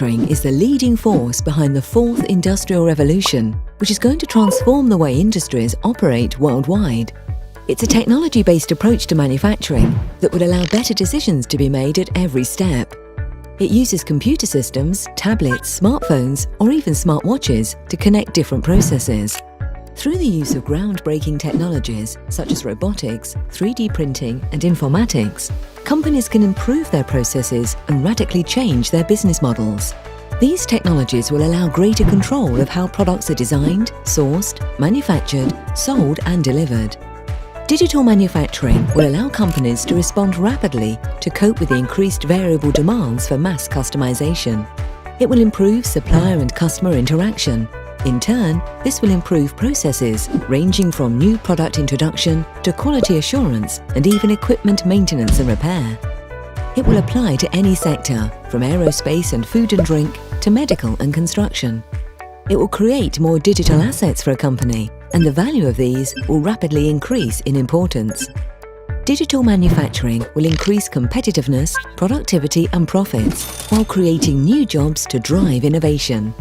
manufacturing is the leading force behind the fourth industrial revolution, which is going to transform the way industries operate worldwide. It's a technology-based approach to manufacturing that would allow better decisions to be made at every step. It uses computer systems, tablets, smartphones, or even smartwatches to connect different processes. Through the use of groundbreaking technologies such as robotics, 3D printing, and informatics, companies can improve their processes and radically change their business models. These technologies will allow greater control of how products are designed, sourced, manufactured, sold, and delivered. Digital manufacturing will allow companies to respond rapidly to cope with the increased variable demands for mass customization. It will improve supplier and customer interaction. In turn, this will improve processes ranging from new product introduction to quality assurance and even equipment maintenance and repair. It will apply to any sector, from aerospace and food and drink to medical and construction. It will create more digital assets for a company, and the value of these will rapidly increase in importance. Digital manufacturing will increase competitiveness, productivity and profits, while creating new jobs to drive innovation.